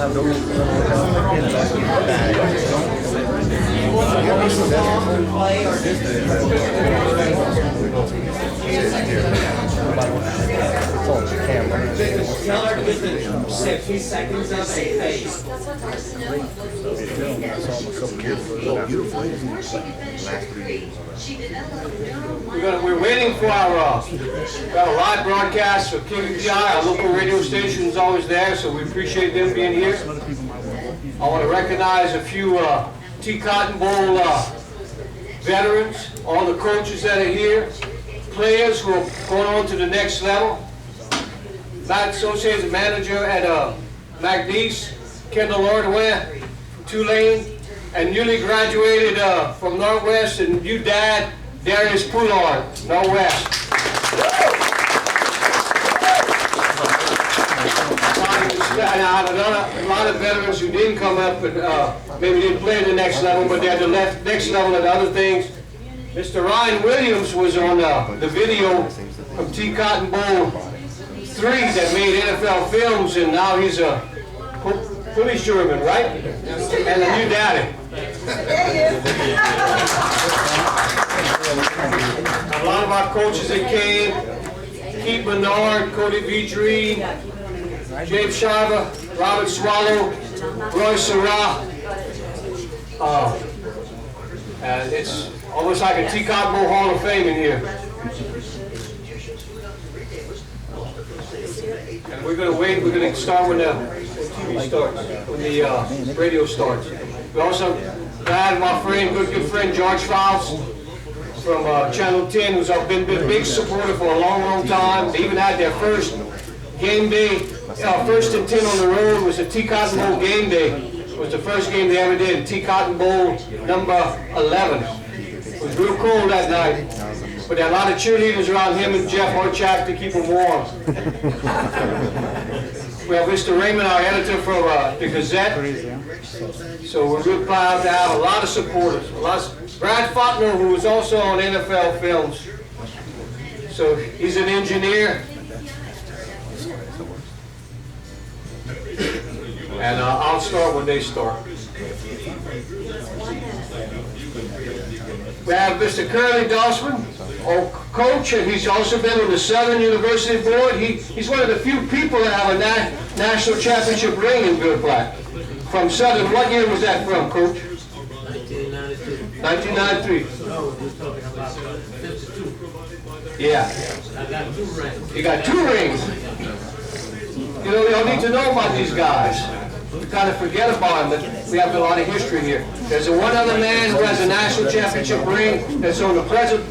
Tell her within 60 seconds of a phase. We're waiting for our got a live broadcast for KVPI. Our local radio station is always there, so we appreciate them being here. I want to recognize a few T Cotton Bowl veterans, all the coaches that are here, players who are going on to the next level. Matt Saucier is the manager at McNeese, Kendall Ordway, Tulane, and newly graduated from Northwest, and new dad, Darius Poulard, Northwest. And I have a lot of veterans who didn't come up and maybe didn't play at the next level, but they're at the next level and other things. Mr. Ryan Williams was on the video from T Cotton Bowl 3 that made NFL films, and now he's a police juryman, right? And a new daddy. A lot of our coaches that came, Keith Bernard, Cody Vitry, James Shiver, Robert Swallow, Roy Surratt. And it's almost like a T Cotton Bowl Hall of Fame in here. And we're going to wait. We're going to start when the TV starts, when the radio starts. We also had my friend, good friend George Faust from Channel 10, who's been a big supporter for a long time. They even had their first game day, first and 10 on the road was a T Cotton Bowl game day. It was the first game they ever did, T Cotton Bowl number 11. It was real cold that night, but there are a lot of cheerleaders around him and Jeff Horchak to keep him warm. We have Mr. Raymond, our editor for the Gazette. So we're real proud to have a lot of supporters. Brad Faulkner, who was also on NFL films. So he's an engineer. And I'll start when they start. We have Mr. Curly Dossman, our coach, and he's also been on the Southern University Board. He's one of the few people that have a national championship ring in Bill Black. From Southern, what year was that from, Coach? 1992. 1993. No, we're talking about 52. Yeah. I got 2 rings. You got 2 rings. You know, y'all need to know about these guys. We kind of forget about them, but we have a lot of history here. There's one other man who has a national championship ring that's on the present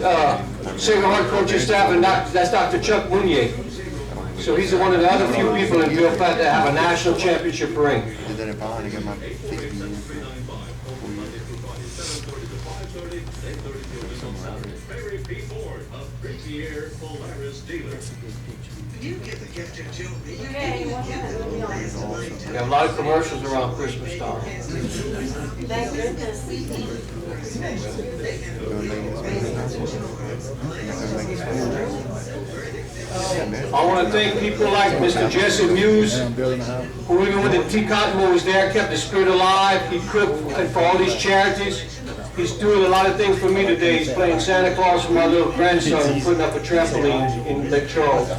Sacred Heart coaching staff, and that's Dr. Chuck Mounier. So he's one of the other few people in Bill Platt that have a national championship ring. You have a lot of commercials around Christmas time. Thank goodness. I want to thank people like Mr. Jesse Muse, who even when the T Cotton Bowl was there, kept the spirit alive. He cooked for all these charities. He's doing a lot of things for me today. He's playing Santa Claus for my little grandson, putting up a trampoline in Lake Charles.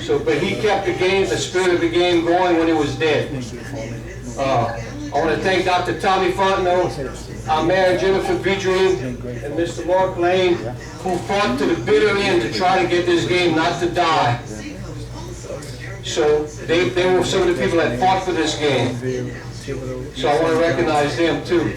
So, but he kept the spirit of the game going when it was dead. I want to thank Dr. Tommy Fontenot, our Mayor Jennifer Vitry, and Mr. Mark Lane, who fought to the bitter end to try to get this game not to die. So they were some of the people that fought for this game. So I want to recognize them too.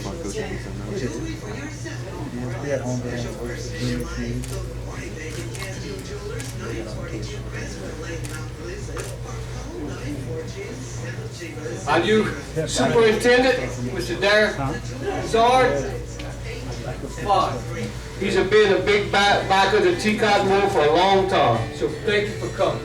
Our new superintendent, Mr. Derek Zard. He's been a big backer of the T Cotton Bowl for a long time. So thank you for coming.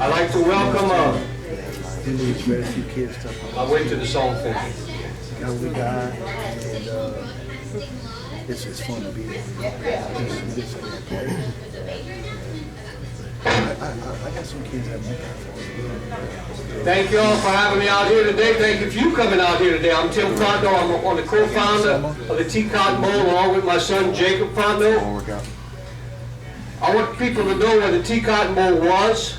I'd like to welcome I wait to the song finish. elderly guy, and it's fun to be there. Just I got some kids that went there. Thank you all for having me out here today. Thank you for you coming out here today. I'm Tim Fondo. I'm the co-founder of the T Cotton Bowl along with my son Jacob Fondo. I want people to know what the T Cotton Bowl was.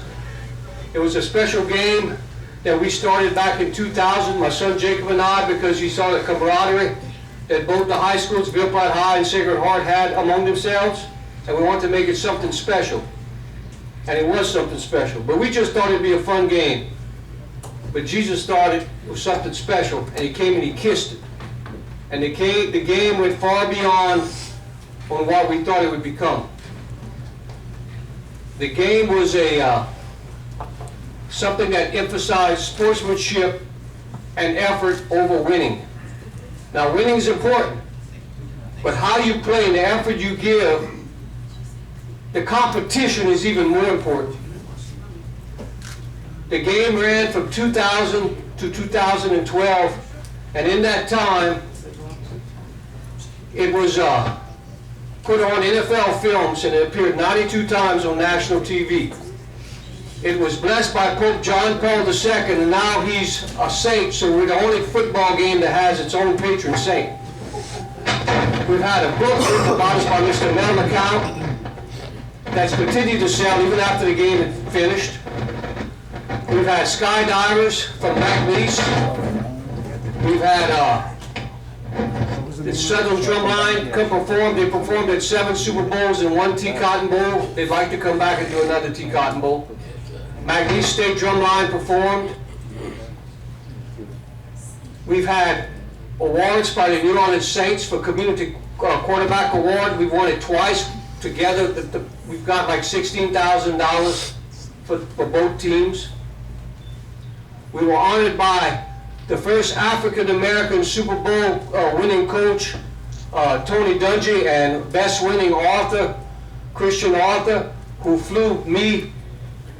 It was a special game that we started back in 2000, my son Jacob and I, because he saw the camaraderie that both the high schools, Ville Platte High and Sacred Heart, had among themselves, and we wanted to make it something special. And it was something special. But we just thought it'd be a fun game. But Jesus thought it was something special, and he came and he kissed it. And the game went far beyond on what we thought it would become. The game was something that emphasized sportsmanship and effort over winning. Now, winning is important, but how you play and the effort you give, the competition is even more important. The game ran from 2000 to 2012, and in that time, it was put on NFL films, and it appeared 92 times on national TV. It was blessed by Pope John Paul II, and now he's a saint, so we're the only football game that has its own patron saint. We've had a book written about us by Mr. Mel McCount that's continued to sell even after the game had finished. We've had skydivers from McNeese. We've had the Southern Drumline come perform. They performed at 7 Super Bowls and 1 T Cotton Bowl. They'd like to come back and do another T Cotton Bowl. McNeese State Drumline performed. We've had awards by the New Orleans Saints for Community Quarterback Award. We've won it twice together. We've got like $16,000 for both teams. We were honored by the first African-American Super Bowl winning coach, Tony Dungy, and best winning author, Christian Arthur, who flew me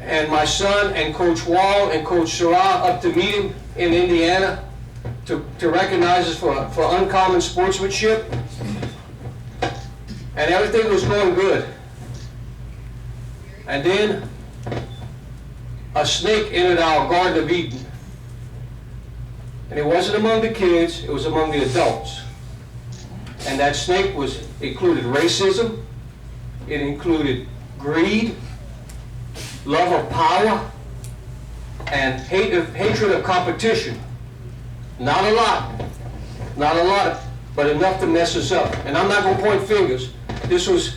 and my son and Coach Wall and Coach Sarah up to meet him in Indiana to recognize us for uncommon sportsmanship. And everything was going good. And then a snake entered our Garden of Eden. And it wasn't among the kids, it was among the adults. And that snake included racism, it included greed, love of power, and hatred of competition. Not a lot, but enough to mess us up. And I'm not going to point fingers.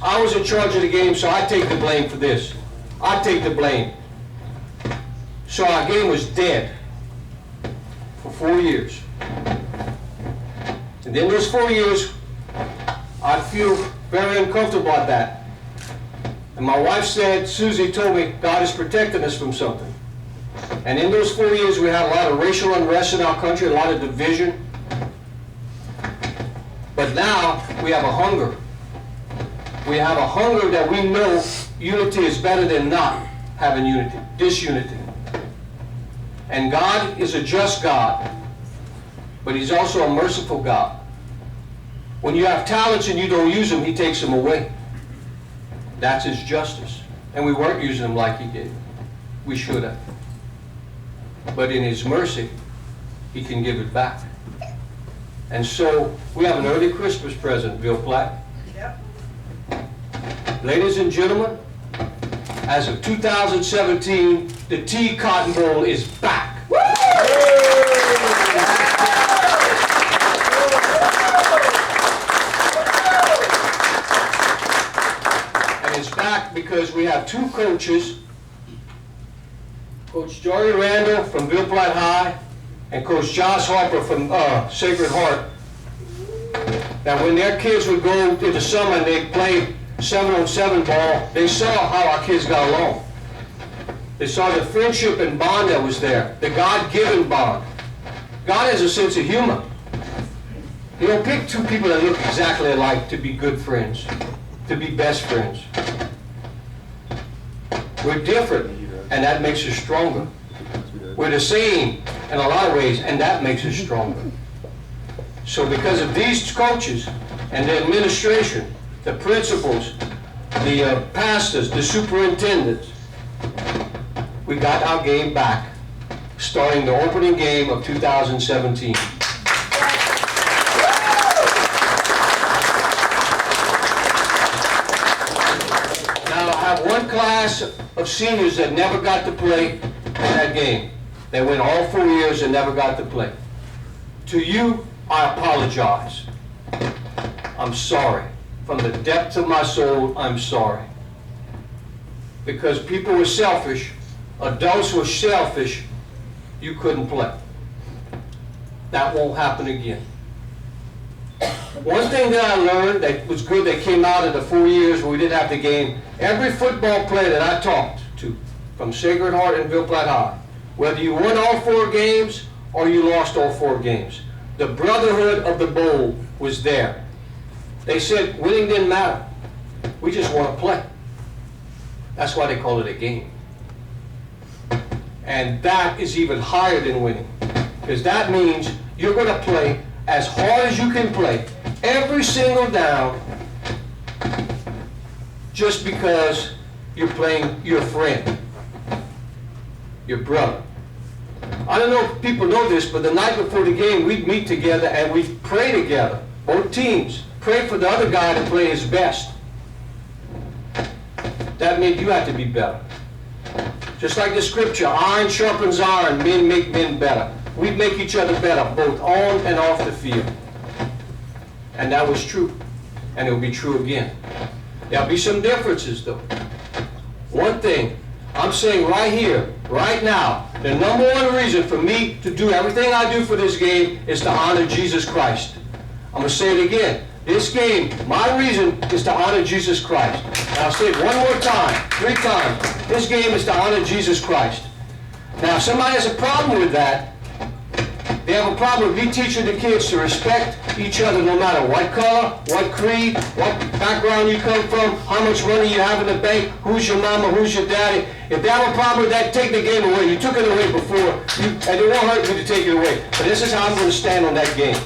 I was in charge of the game, so I take the blame for this. I take the blame. So our game was dead for 4 years. And in those 4 years, I feel very uncomfortable about that. And my wife said, Susie told me, God is protecting us from something. And in those 4 years, we had a lot of racial unrest in our country, a lot of division. But now, we have a hunger. We have a hunger that we know unity is better than not having unity, disunity. And God is a just God, but He's also a merciful God. When you have talents and you don't use them, He takes them away. That's His justice. And we weren't using them like He did. We should have. But in His mercy, He can give it back. And so, we have an early Christmas present, Ville Platte. Yep. Ladies and gentlemen, as of 2017, the T Cotton Bowl is back. Woo! And it's back because we have 2 coaches, Coach Jory Randall from Ville Platte High and Coach Josh Harper from Sacred Heart. Now when their kids would go in the summer and they'd play 7-on-7 ball, they saw how our kids got along. They saw the friendship and bond that was there, the God-given bond. God has a sense of humor. He don't pick 2 people that look exactly alike to be good friends, to be best friends. We're different, and that makes us stronger. We're the same in a lot of ways, and that makes us stronger. So because of these coaches and the administration, the principals, the pastors, the superintendents, we got our game back, starting the opening game of 2017. Now I have one class of seniors that never got to play in that game. They went all 4 years and never got to play. To you, I apologize. I'm sorry. From the depths of my soul, I'm sorry. Because people were selfish, adults were selfish, you couldn't play. That won't happen again. One thing that I learned that was good that came out of the 4 years where we didn't have the game, every football player that I talked to, from Sacred Heart and Ville Platte High, whether you won all 4 games or you lost all 4 games, the brotherhood of the bowl was there. They said winning didn't matter. We just want to play. That's why they call it a game. And that is even higher than winning. Because that means you're going to play as hard as you can play, every single down, just because you're playing your friend, your brother. I don't know if people know this, but the night before the game, we'd meet together and we'd pray together, both teams. Pray for the other guy to play his best. That means you have to be better. Just like the scripture, iron sharpens iron, men make men better. We make each other better, both on and off the field. And that was true. And it will be true again. There'll be some differences though. One thing, I'm saying right here, right now, the number one reason for me to do everything I do for this game is to honor Jesus Christ. I'm going to say it again. This game, my reason is to honor Jesus Christ. And I'll say it one more time, 3 times. This game is to honor Jesus Christ. Now, if somebody has a problem with that, they have a problem with me teaching the kids to respect each other no matter what color, what creed, what background you come from, how much money you have in the bank, who's your mama, who's your daddy. If they have a problem with that, take the game away. You took it away before, and it won't hurt you to take it away. But this is how I'm going to stand on that game.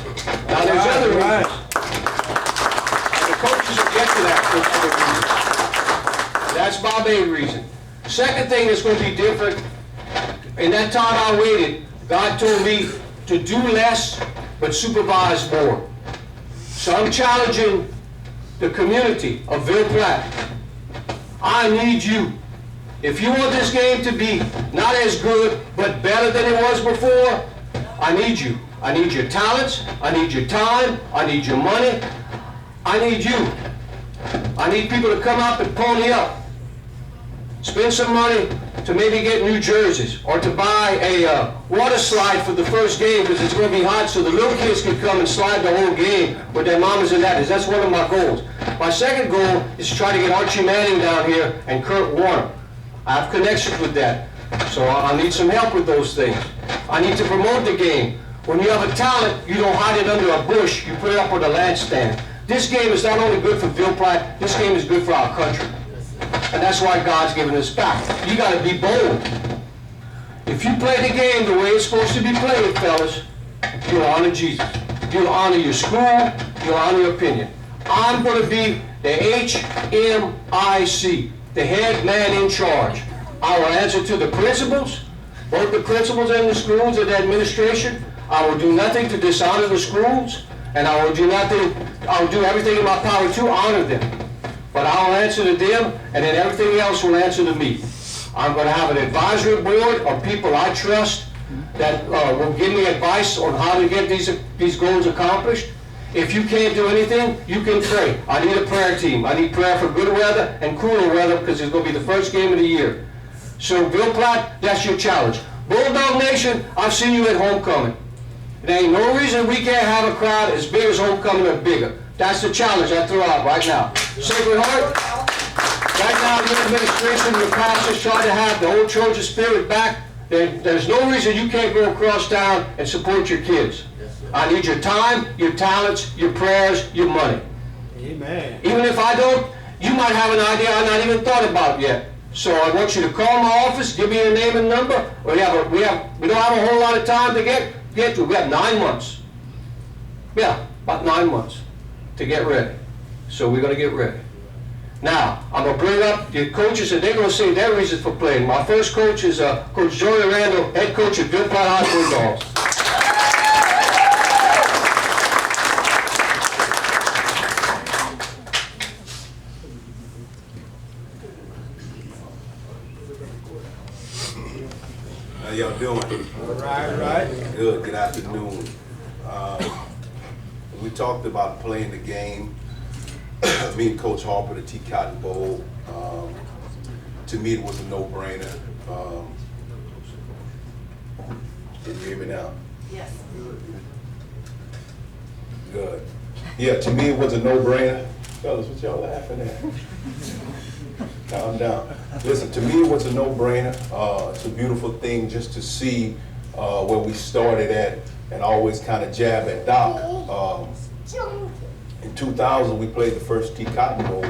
Now, there's other reasons. And the coaches will get to that for other reasons. That's my main reason. Second thing that's going to be different, in that time I waited, God told me to do less, but supervise more. So I'm challenging the community of Ville Platte. I need you. If you want this game to be not as good, but better than it was before, I need you. I need your talents. I need your time. I need your money. I need you. I need people to come up and pony up. Spend some money to maybe get new jerseys or to buy a water slide for the first game because it's going to be hot so the little kids can come and slide the whole game with their mamas and daddies. That's one of my goals. My second goal is to try to get Archie Manning down here and Kurt Warner. I have connections with that. So I need some help with those things. I need to promote the game. When you have a talent, you don't hide it under a bush. You put it up on the lampstand. This game is not only good for Ville Platte, this game is good for our country. And that's why God's given us back. You got to be bold. If you play the game the way it's supposed to be played, fellas, you'll honor Jesus. You'll honor your school. You'll honor your opinion. I'm going to be the HMIC, the head man in charge. I will answer to the principals, both the principals and the schools and the administration. I will do nothing to dishonor the schools, and I will do nothing. I will do everything in my power to honor them. But I'll answer to them, and then everything else will answer to me. I'm going to have an advisory board of people I trust that will give me advice on how to get these goals accomplished. If you can't do anything, you can pray. I need a prayer team. I need prayer for good weather and cooler weather because it's going to be the first game of the year. So, Ville Platte, that's your challenge. Bulldog Nation, I've seen you at homecoming. There ain't no reason we can't have a crowd as big as homecoming or bigger. That's the challenge I throw out right now. Sacred Heart, right now your administration, your pastors try to have the old Trojan spirit back. There's no reason you can't go across town and support your kids. I need your time, your talents, your prayers, your money. Amen. Even if I don't, you might have an idea I've not even thought about yet. So I want you to call my office, give me your name and number. We don't have a whole lot of time to get to. We have 9 months. Yeah, about 9 months to get ready. So we're going to get ready. Now, I'm going to bring up the coaches, and they're going to say their reasons for playing. My first coach is Coach Joey Randall, head coach of Ville Platte High Bulldogs. How y'all doing? Right. Good afternoon. We talked about playing the game. Me and Coach Harper, the T Cotton Bowl. To me, it was a no-brainer. Can you hear me now? Yes. Good. Yeah, to me, it was a no-brainer. Fellas, what y'all laughing at? Calm down. Listen, to me, it was a no-brainer. It's a beautiful thing just to see where we started at, and always kind of jab at Doc. In 2000, we played the first T Cotton Bowl,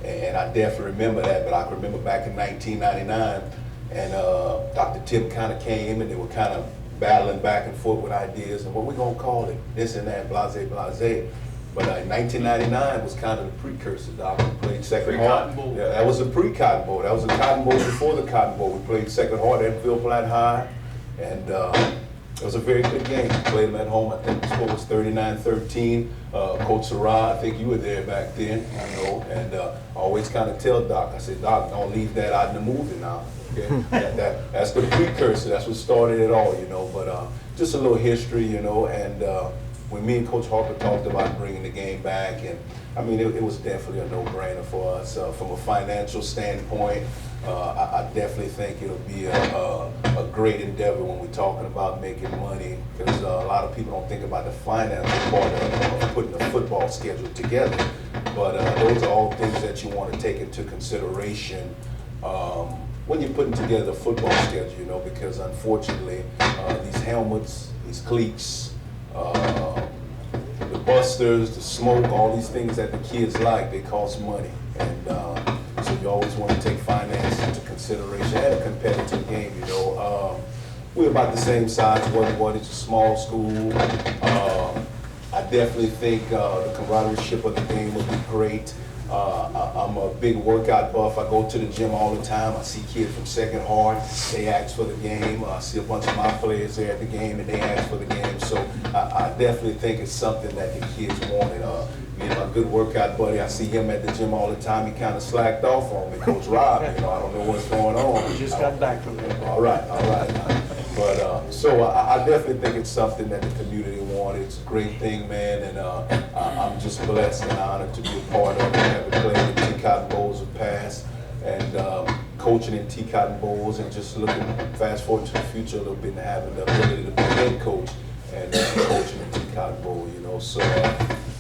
and I definitely remember that, but I can remember back in 1999, and Dr. Tim kind of came, and they were kind of battling back and forth with ideas, and what we gonna call it, this and that, blase, blase. But in 1999 was kind of the precursor, Doc. We played Sacred Heart. Yeah, that was a pre-Cotton Bowl. That was a Cotton Bowl before the Cotton Bowl. We played Sacred Heart at Ville Platte High, and it was a very good game. We played them at home. I think the score was 39-13. Coach Sarah, I think you were there back then, you know, and I always kind of tell Doc, I said, Doc, don't leave that out in the movie now. Okay? That's the precursor. That's what started it all, you know. But just a little history, you know, and when me and Coach Harper talked about bringing the game back, and I mean, it was definitely a no-brainer for us. From a financial standpoint, I definitely think it'll be a great endeavor when we're talking about making money, because a lot of people don't think about the financial part of putting a football schedule together. But those are all things that you want to take into consideration when you're putting together a football schedule, you know, because unfortunately, these helmets, these cleats, the busters, the smoke, all these things that the kids like, they cost money. And so you always want to take finance into consideration and a competitive game, you know. We're about the same size, what it's a small school. I definitely think the camaraderie of the game would be great. I'm a big workout buff. I go to the gym all the time. I see kids from Sacred Heart. They ask for the game. I see a bunch of my players there at the game, and they ask for the game. So I definitely think it's something that the kids wanted. Me and my good workout buddy, I see him at the gym all the time. He kind of slacked off on me, Coach Rob. You know, I don't know what's going on. Just got back from there. All right. But so I definitely think it's something that the community wanted. It's a great thing, man, and I'm just blessed and honored to be a part of it. Having played in T Cotton Bowls of past, and coaching in T Cotton Bowls, and just looking fast forward to the future a little bit, and having the ability to be head coach and coaching in T Cotton Bowl, you know. So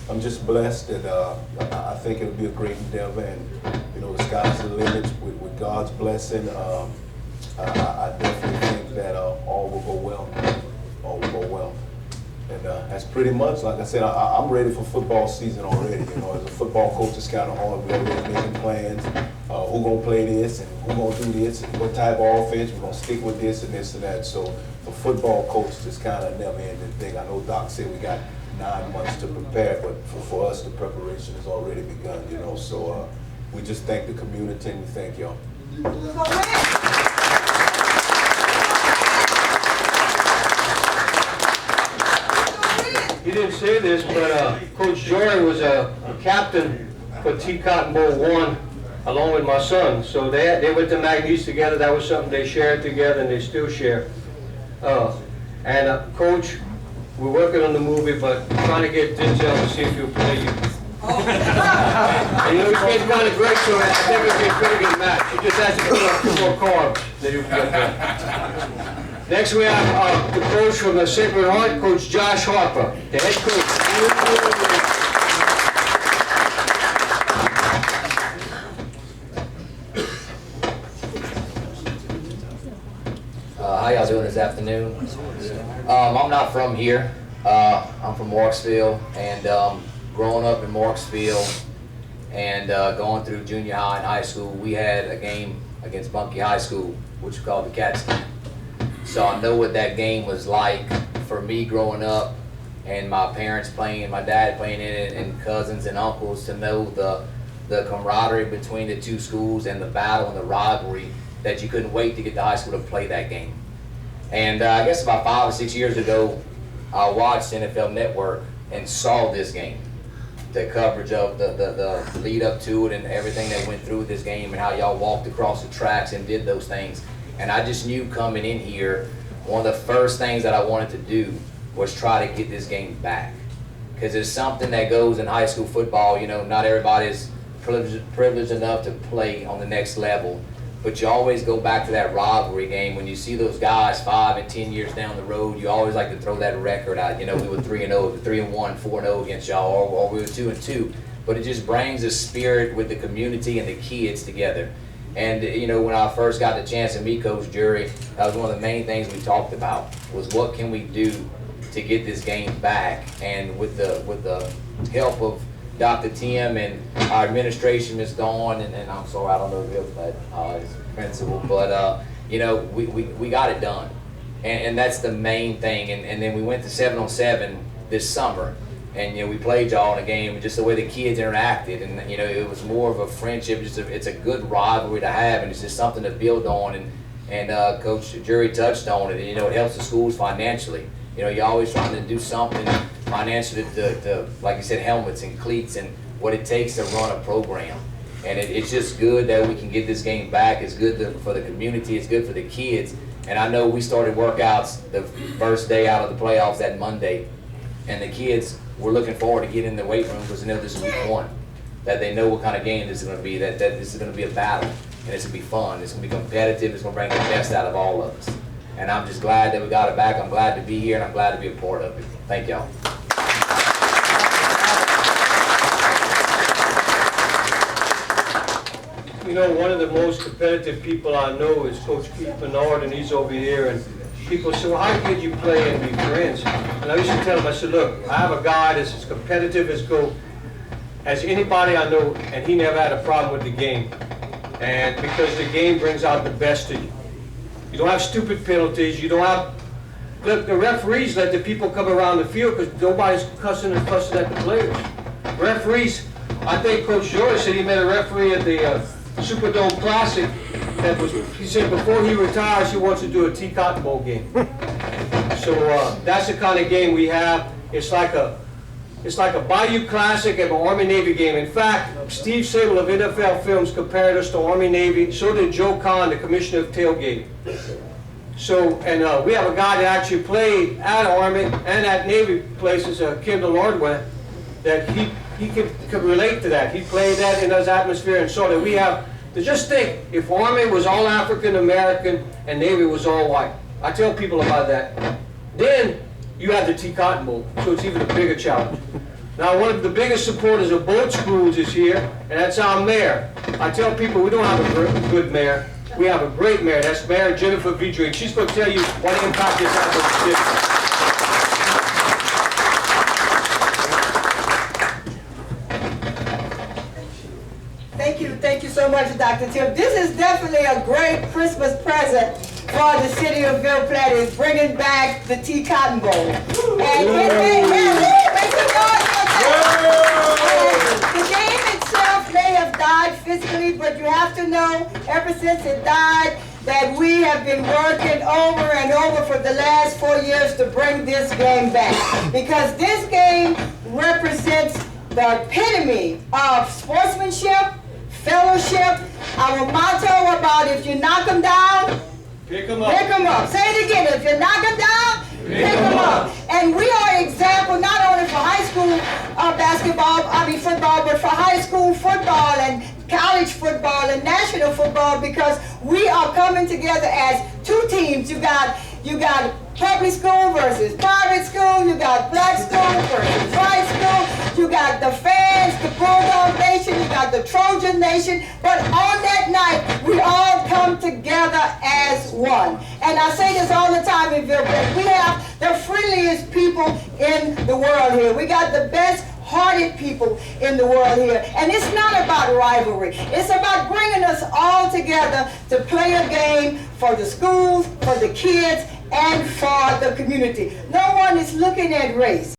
I'm just blessed, and I think it'll be a great endeavor, and you know, the sky's the limit with God's blessing. I definitely think that all will go well. All will go well. And that's pretty much, like I said, I'm ready for football season already. You know, as a football coach, it's kind of hard. We're already making plans. Who gonna play this, and who gonna do this, and what type of offense. We're gonna stick with this and this and that. So for football coaches, it's kind of a never-ending thing. I know Doc said we got 9 months to prepare, but for us, the preparation has already begun. You know, so we just thank the community, and we thank y'all. He didn't say this, but Coach Jory was a captain for T Cotton Bowl 1 along with my son. So they went to Magnesia together. That was something they shared together, and they still share. Coach, we're working on the movie, but trying to get Denzel to see if he'll play you. And you know, he kid's kind of great, so I think it'll be a pretty good match. He just has to put up 2 more carbs, then he'll get there. Next we have the coach from the Sacred Heart, Coach Josh Harper, the head coach. How y'all doing this afternoon? I'm not from here. I'm from Marksville, and growing up in Marksville and going through junior high and high school, we had a game against Bunkie High School, which we called the Cats game. So I know what that game was like for me growing up, and my parents playing, my dad playing in it, and cousins and uncles, to know the camaraderie between the two schools and the battle and the rivalry, that you couldn't wait to get to high school to play that game. And I guess about 5 or 6 years ago, I watched NFL Network and saw this game, the coverage of the lead up to it and everything that went through this game and how y'all walked across the tracks and did those things. And I just knew coming in here, one of the first things that I wanted to do was try to get this game back. Because there's something that goes in high school football, you know, not everybody's privileged enough to play on the next level. But you always go back to that rivalry game. When you see those guys 5 and 10 years down the road, you always like to throw that record out. You know, we were 3-0, 3-1, 4-0 against y'all, or we were 2-2. But it just brings a spirit with the community and the kids together. And you know, when I first got the chance to meet Coach Jury, that was one of the main things we talked about, was what can we do to get this game back. And with the help of Dr. Tim and our administration, Ms. Dawn, and I'm sorry, I don't know if that is principal, but you know, we got it done, and that's the main thing. And then we went to 7-on-7 this summer, and you know, we played y'all in a game, and just the way the kids interacted, and you know, it was more of a friendship. It's a good rivalry to have, and it's just something to build on. And Coach Jury touched on it. And, you know, it helps the schools financially. You know, you're always trying to do something financially to, like you said, helmets and cleats and what it takes to run a program. And it's just good that we can get this game back. It's good for the community. It's good for the kids. And I know we started workouts the first day out of the playoffs that Monday, and the kids were looking forward to getting in the weight room because they know this is week 1, that they know what kind of game this is going to be, that this is going to be a battle, and it's going to be fun. It's going to be competitive. It's going to bring the best out of all of us. And I'm just glad that we got it back. I'm glad to be here, and I'm glad to be a part of it. Thank y'all. You know, one of the most competitive people I know is Coach Keith Bernard, and he's over here. And people say, well, how could you play and be friends? And I used to tell him, I said, look, I have a guy that's as competitive as anybody I know, and he never had a problem with the game. And because the game brings out the best of you. You don't have stupid penalties. You don't have, look, the referees let the people come around the field because nobody's cussing and fussing at the players. Referees, I think Coach George said he met a referee at the Superdome Classic that was, he said before he retires, he wants to do a T Cotton Bowl game. So that's the kind of game we have. It's like a Bayou Classic and an Army-Navy game. In fact, Steve Sable of NFL Films compared us to Army-Navy. So did Joe Kahn, the commissioner of tailgate. So, and we have a guy that actually played at Army and at Navy places, Kendall Ordway, that he could relate to that. He played that in his atmosphere and saw that we have, to just think, if Army was all African American and Navy was all white. I tell people about that. Then you have the T Cotton Bowl, so it's even a bigger challenge. Now, one of the biggest supporters of both schools is here, and that's our mayor. I tell people we don't have a good mayor. We have a great mayor. That's Mayor Jennifer Vidrick. She's going to tell you what impact this has on the city. Thank you so much, Dr. Tim. This is definitely a great Christmas present for the city of Ville Platte, is bringing back the T Cotton Bowl. And the game itself may have died physically, but you have to know, ever since it died, that we have been working over and over for the last 4 years to bring this game back. Because this game represents the epitome of sportsmanship, fellowship. Our motto about if you knock them down, pick them up. Pick them up. Say it again. If you knock them down, pick them up. And we are an example not only for high school football, but for high school football and college football and national football, because we are coming together as two teams. You got public school versus private school. You got black school versus white school. You got the fans, the Bulldog Nation. You got the Trojan Nation. But on that night, we all come together as one. And I say this all the time in Ville Platte. We have the friendliest people in the world here. We got the best hearted people in the world here. And it's not about rivalry. It's about bringing us all together to play a game for the schools, for the kids, and for the community. No one is looking at race.